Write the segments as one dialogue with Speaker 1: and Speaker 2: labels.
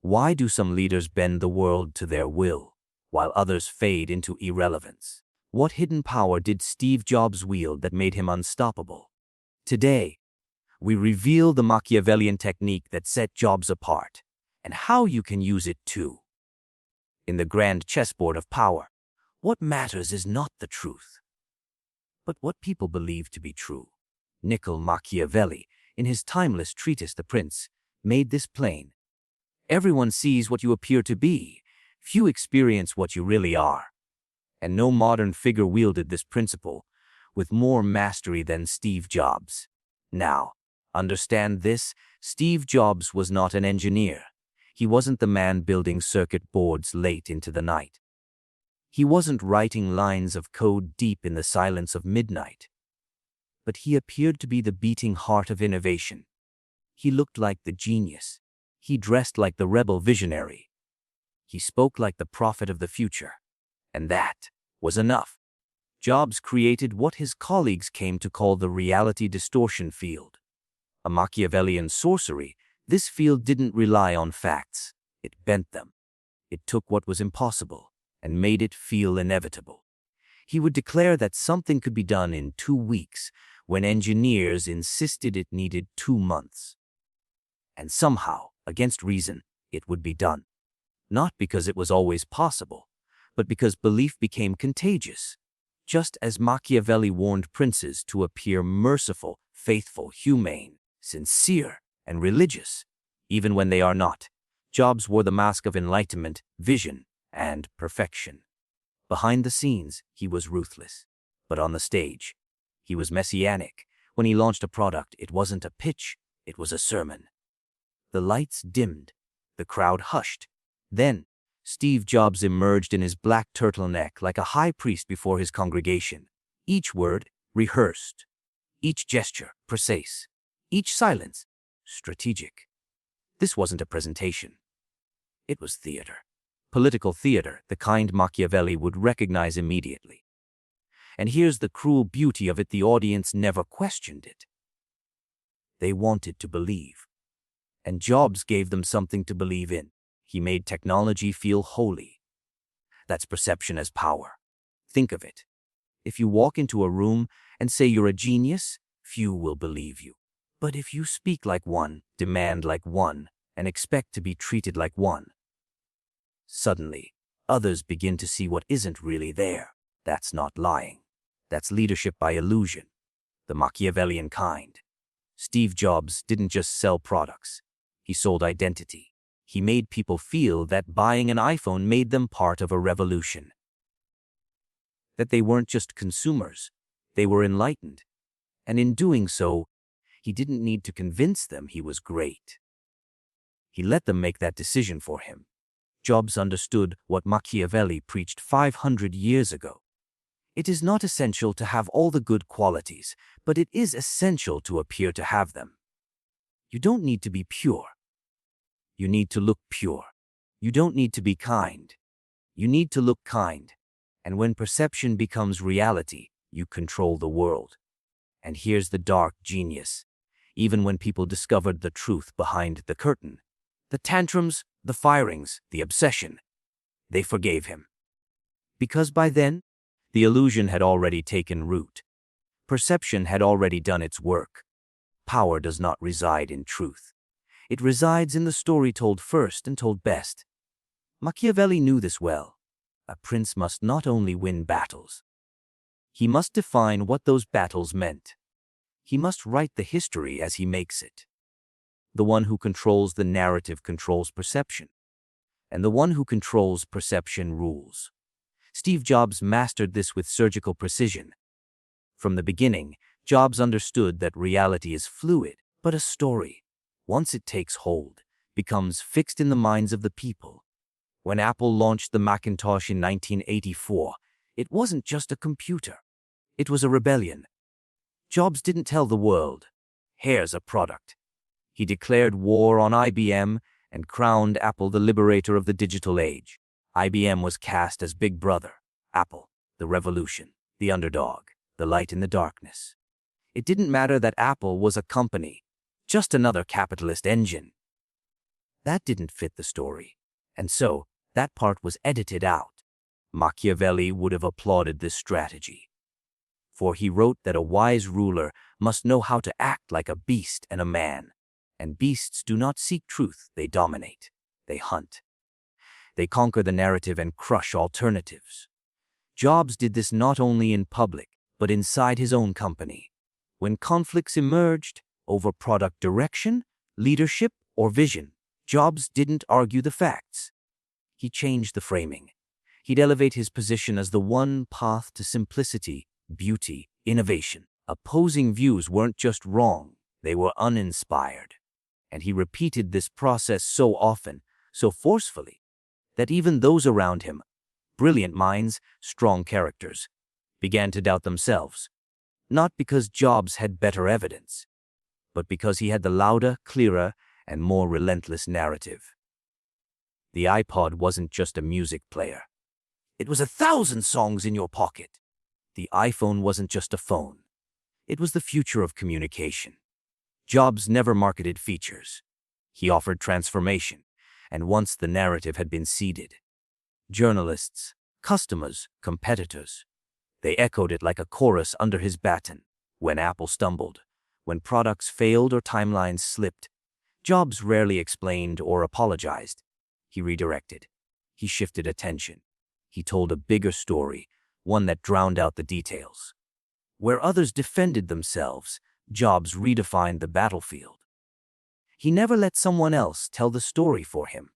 Speaker 1: Why do some leaders bend the world to their will, while others fade into irrelevance? What hidden power did Steve Jobs wield that made him unstoppable? Today, we reveal the Machiavellian technique that set Jobs apart, and how you can use it too. In the grand chessboard of power, what matters is not the truth, but what people believe to be true. Niccolo Machiavelli, in his timeless treatise The Prince, made this plain. Everyone sees what you appear to be. Few experience what you really are. And no modern figure wielded this principle with more mastery than Steve Jobs. Now, understand this, Steve Jobs was not an engineer. He wasn't the man building circuit boards late into the night. He wasn't writing lines of code deep in the silence of midnight. But he appeared to be the beating heart of innovation. He looked like the genius. He dressed like the rebel visionary. He spoke like the prophet of the future. And that was enough. Jobs created what his colleagues came to call the reality distortion field. A Machiavellian sorcery, this field didn't rely on facts. It bent them. It took what was impossible and made it feel inevitable. He would declare that something could be done in 2 weeks when engineers insisted it needed 2 months. And somehow, against reason, it would be done. Not because it was always possible, but because belief became contagious. Just as Machiavelli warned princes to appear merciful, faithful, humane, sincere, and religious, even when they are not, Jobs wore the mask of enlightenment, vision, and perfection. Behind the scenes, he was ruthless. But on the stage, he was messianic. When he launched a product, it wasn't a pitch, it was a sermon. The lights dimmed. The crowd hushed. Then, Steve Jobs emerged in his black turtleneck like a high priest before his congregation. Each word, rehearsed. Each gesture, precise. Each silence, strategic. This wasn't a presentation. It was theater. Political theater, the kind Machiavelli would recognize immediately. And here's the cruel beauty of it: the audience never questioned it. They wanted to believe. And Jobs gave them something to believe in. He made technology feel holy. That's perception as power. Think of it. If you walk into a room and say you're a genius, few will believe you. But if you speak like one, demand like one, and expect to be treated like one, suddenly, others begin to see what isn't really there. That's not lying. That's leadership by illusion, the Machiavellian kind. Steve Jobs didn't just sell products. He sold identity. He made people feel that buying an iPhone made them part of a revolution. That they weren't just consumers, they were enlightened. And in doing so, he didn't need to convince them he was great. He let them make that decision for him. Jobs understood what Machiavelli preached 500 years ago. It is not essential to have all the good qualities, but it is essential to appear to have them. You don't need to be pure. You need to look pure. You don't need to be kind. You need to look kind. And when perception becomes reality, you control the world. And here's the dark genius. Even when people discovered the truth behind the curtain, the tantrums, the firings, the obsession, they forgave him. Because by then, the illusion had already taken root. Perception had already done its work. Power does not reside in truth. It resides in the story told first and told best. Machiavelli knew this well. A prince must not only win battles. He must define what those battles meant. He must write the history as he makes it. The one who controls the narrative controls perception. And the one who controls perception rules. Steve Jobs mastered this with surgical precision. From the beginning, Jobs understood that reality is fluid, but a story, once it takes hold, becomes fixed in the minds of the people. When Apple launched the Macintosh in 1984, it wasn't just a computer. It was a rebellion. Jobs didn't tell the world, "Here's a product." He declared war on IBM and crowned Apple the liberator of the digital age. IBM was cast as Big Brother, Apple, the revolution, the underdog, the light in the darkness. It didn't matter that Apple was a company, just another capitalist engine. That didn't fit the story, and so that part was edited out. Machiavelli would have applauded this strategy, for he wrote that a wise ruler must know how to act like a beast and a man, and beasts do not seek truth, they dominate, they hunt. They conquer the narrative and crush alternatives. Jobs did this not only in public, but inside his own company. When conflicts emerged over product direction, leadership, or vision, Jobs didn't argue the facts. He changed the framing. He'd elevate his position as the one path to simplicity, beauty, innovation. Opposing views weren't just wrong, they were uninspired. And he repeated this process so often, so forcefully, that even those around him, brilliant minds, strong characters, began to doubt themselves, not because Jobs had better evidence, but because he had the louder, clearer, and more relentless narrative. The iPod wasn't just a music player. It was 1,000 songs in your pocket. The iPhone wasn't just a phone. It was the future of communication. Jobs never marketed features. He offered transformation, and once the narrative had been seeded, journalists, customers, competitors, they echoed it like a chorus under his baton. When Apple stumbled, when products failed or timelines slipped, Jobs rarely explained or apologized. He redirected. He shifted attention. He told a bigger story, one that drowned out the details. Where others defended themselves, Jobs redefined the battlefield. He never let someone else tell the story for him.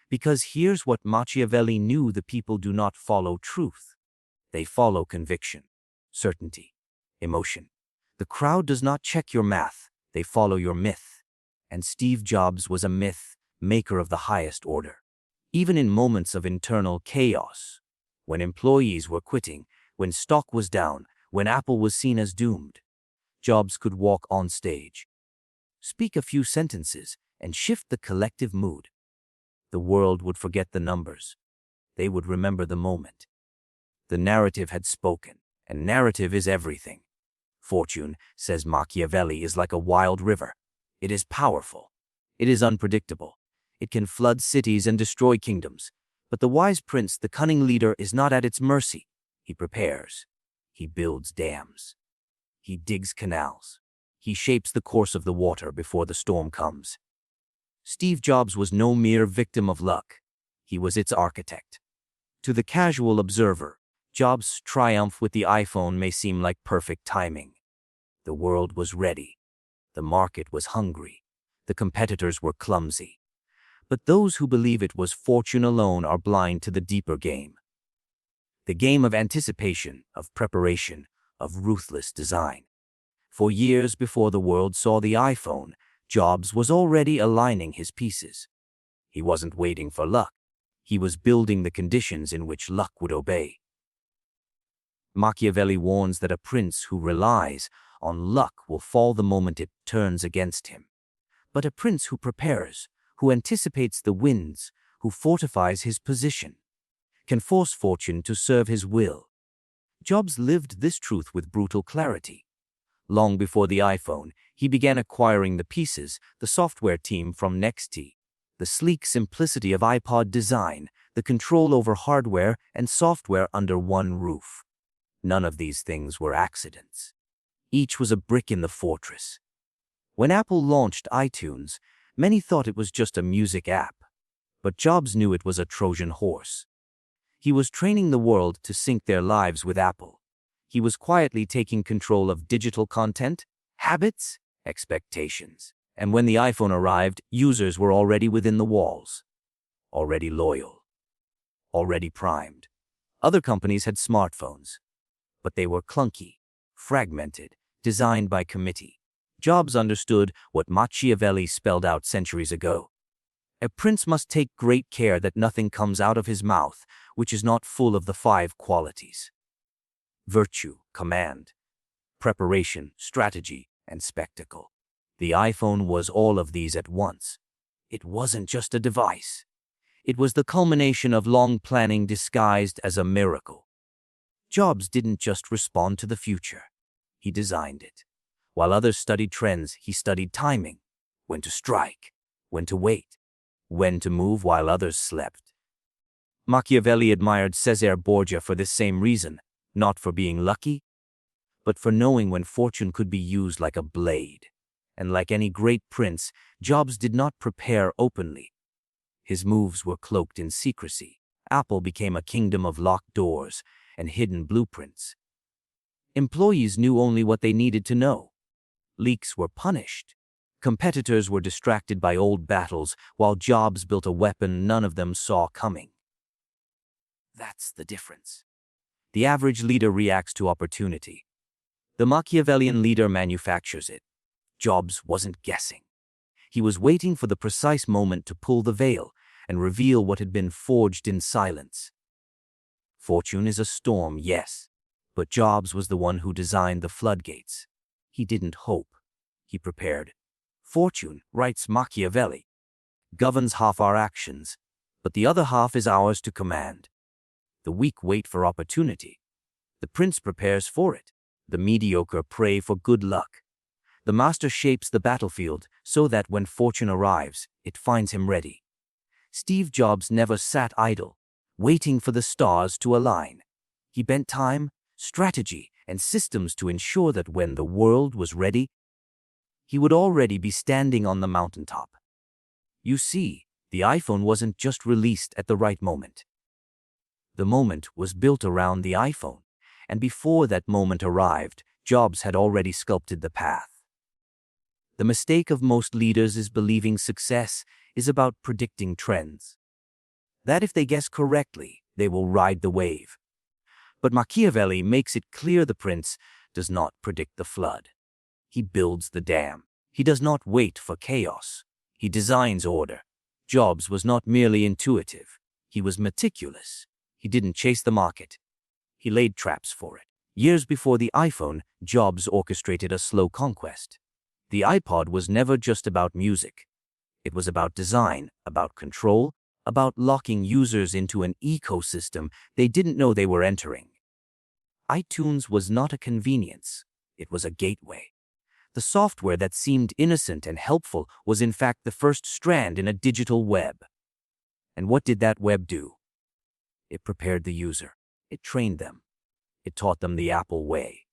Speaker 1: Because here's what Machiavelli knew: the people do not follow truth. They follow conviction, certainty, emotion. The crowd does not check your math, they follow your myth. And Steve Jobs was a myth maker of the highest order. Even in moments of internal chaos, when employees were quitting, when stock was down, when Apple was seen as doomed, Jobs could walk on stage, speak a few sentences, and shift the collective mood. The world would forget the numbers. They would remember the moment. The narrative had spoken, and narrative is everything. Fortune, says Machiavelli, is like a wild river. It is powerful. It is unpredictable. It can flood cities and destroy kingdoms. But the wise prince, the cunning leader, is not at its mercy. He prepares. He builds dams. He digs canals. He shapes the course of the water before the storm comes. Steve Jobs was no mere victim of luck. He was its architect. To the casual observer, Jobs' triumph with the iPhone may seem like perfect timing. The world was ready. The market was hungry. The competitors were clumsy. But those who believe it was fortune alone are blind to the deeper game. The game of anticipation, of preparation, of ruthless design. For years before the world saw the iPhone, Jobs was already aligning his pieces. He wasn't waiting for luck. He was building the conditions in which luck would obey. Machiavelli warns that a prince who relies on luck will fall the moment it turns against him. But a prince who prepares, who anticipates the winds, who fortifies his position, can force fortune to serve his will. Jobs lived this truth with brutal clarity. Long before the iPhone, he began acquiring the pieces, the software team from Nextd, the sleek simplicity of iPod design, the control over hardware and software under one roof. None of these things were accidents. Each was a brick in the fortress. When Apple launched iTunes, many thought it was just a music app. But Jobs knew it was a Trojan horse. He was training the world to sync their lives with Apple. He was quietly taking control of digital content, habits, expectations. And when the iPhone arrived, users were already within the walls, already loyal, already primed. Other companies had smartphones, but they were clunky, fragmented, designed by committee. Jobs understood what Machiavelli spelled out centuries ago. A prince must take great care that nothing comes out of his mouth which is not full of the 5 qualities: virtue, command, preparation, strategy, and spectacle. The iPhone was all of these at once. It wasn't just a device. It was the culmination of long planning disguised as a miracle. Jobs didn't just respond to the future. He designed it. While others studied trends, he studied timing, when to strike, when to wait, when to move while others slept. Machiavelli admired Cesare Borgia for this same reason, not for being lucky, but for knowing when fortune could be used like a blade. And like any great prince, Jobs did not prepare openly. His moves were cloaked in secrecy. Apple became a kingdom of locked doors and hidden blueprints. Employees knew only what they needed to know. Leaks were punished. Competitors were distracted by old battles, while Jobs built a weapon none of them saw coming. That's the difference. The average leader reacts to opportunity. The Machiavellian leader manufactures it. Jobs wasn't guessing. He was waiting for the precise moment to pull the veil and reveal what had been forged in silence. Fortune is a storm, yes, but Jobs was the one who designed the floodgates. He didn't hope. He prepared. Fortune, writes Machiavelli, governs half our actions, but the other half is ours to command. The weak wait for opportunity. The prince prepares for it. The mediocre pray for good luck. The master shapes the battlefield so that when fortune arrives, it finds him ready. Steve Jobs never sat idle, waiting for the stars to align. He bent time, strategy, and systems to ensure that when the world was ready, he would already be standing on the mountaintop. You see, the iPhone wasn't just released at the right moment. The moment was built around the iPhone, and before that moment arrived, Jobs had already sculpted the path. The mistake of most leaders is believing success is about predicting trends. That if they guess correctly, they will ride the wave. But Machiavelli makes it clear the prince does not predict the flood. He builds the dam. He does not wait for chaos. He designs order. Jobs was not merely intuitive. He was meticulous. He didn't chase the market. He laid traps for it. Years before the iPhone, Jobs orchestrated a slow conquest. The iPod was never just about music. It was about design, about control, about locking users into an ecosystem they didn't know they were entering. iTunes was not a convenience. It was a gateway. The software that seemed innocent and helpful was in fact the first strand in a digital web. And what did that web do? It prepared the user. It trained them. It taught them the Apple way,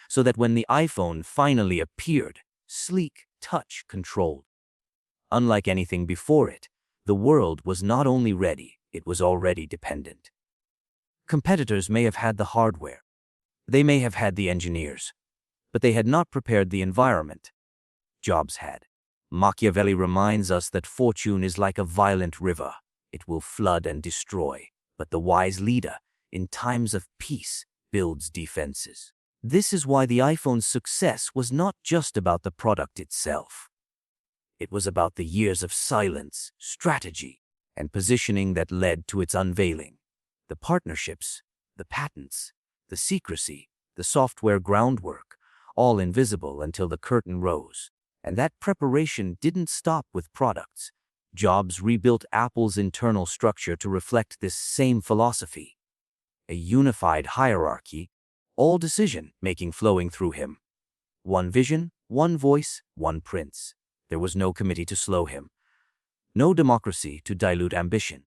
Speaker 1: so that when the iPhone finally appeared, sleek, touch-controlled. Unlike anything before it, the world was not only ready, it was already dependent. Competitors may have had the hardware. They may have had the engineers, but they had not prepared the environment. Jobs had. Machiavelli reminds us that fortune is like a violent river. It will flood and destroy, but the wise leader, in times of peace, builds defenses. This is why the iPhone's success was not just about the product itself. It was about the years of silence, strategy, and positioning that led to its unveiling. The partnerships, the patents, the secrecy, the software groundwork, all invisible until the curtain rose. And that preparation didn't stop with products. Jobs rebuilt Apple's internal structure to reflect this same philosophy. A unified hierarchy, all decision-making flowing through him. One vision, one voice, one prince. There was no committee to slow him. No democracy to dilute ambition.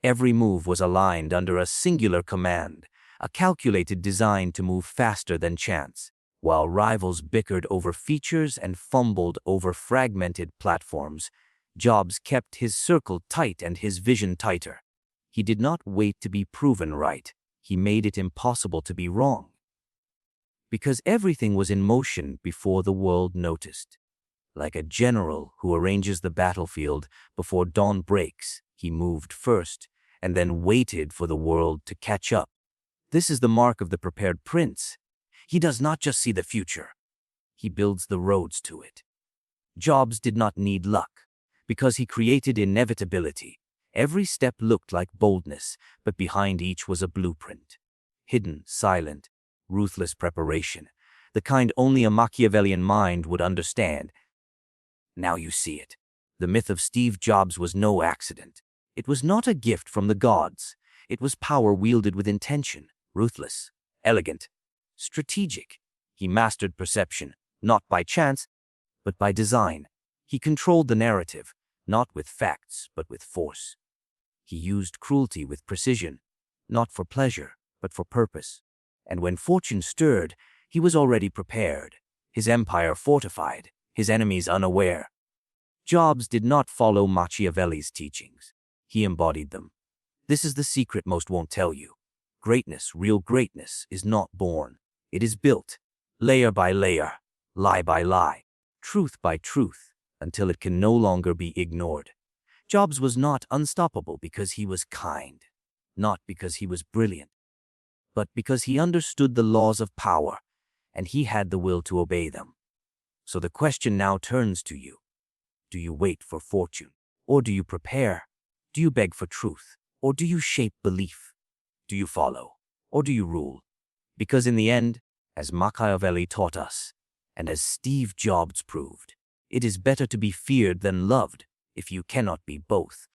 Speaker 1: Every move was aligned under a singular command, a calculated design to move faster than chance. While rivals bickered over features and fumbled over fragmented platforms, Jobs kept his circle tight and his vision tighter. He did not wait to be proven right. He made it impossible to be wrong. Because everything was in motion before the world noticed. Like a general who arranges the battlefield before dawn breaks, he moved first and then waited for the world to catch up. This is the mark of the prepared prince. He does not just see the future. He builds the roads to it. Jobs did not need luck, because he created inevitability. Every step looked like boldness, but behind each was a blueprint. Hidden, silent, ruthless preparation, the kind only a Machiavellian mind would understand. Now you see it. The myth of Steve Jobs was no accident. It was not a gift from the gods. It was power wielded with intention, ruthless, elegant, strategic. He mastered perception, not by chance, but by design. He controlled the narrative, not with facts, but with force. He used cruelty with precision, not for pleasure, but for purpose. And when fortune stirred, he was already prepared, his empire fortified, his enemies unaware. Jobs did not follow Machiavelli's teachings. He embodied them. This is the secret most won't tell you. Greatness, real greatness, is not born. It is built, layer by layer, lie by lie, truth by truth, until it can no longer be ignored. Jobs was not unstoppable because he was kind, not because he was brilliant, but because he understood the laws of power, and he had the will to obey them. So the question now turns to you. Do you wait for fortune? Or do you prepare? Do you beg for truth? Or do you shape belief? Do you follow? Or do you rule? Because in the end, as Machiavelli taught us, and as Steve Jobs proved, it is better to be feared than loved if you cannot be both.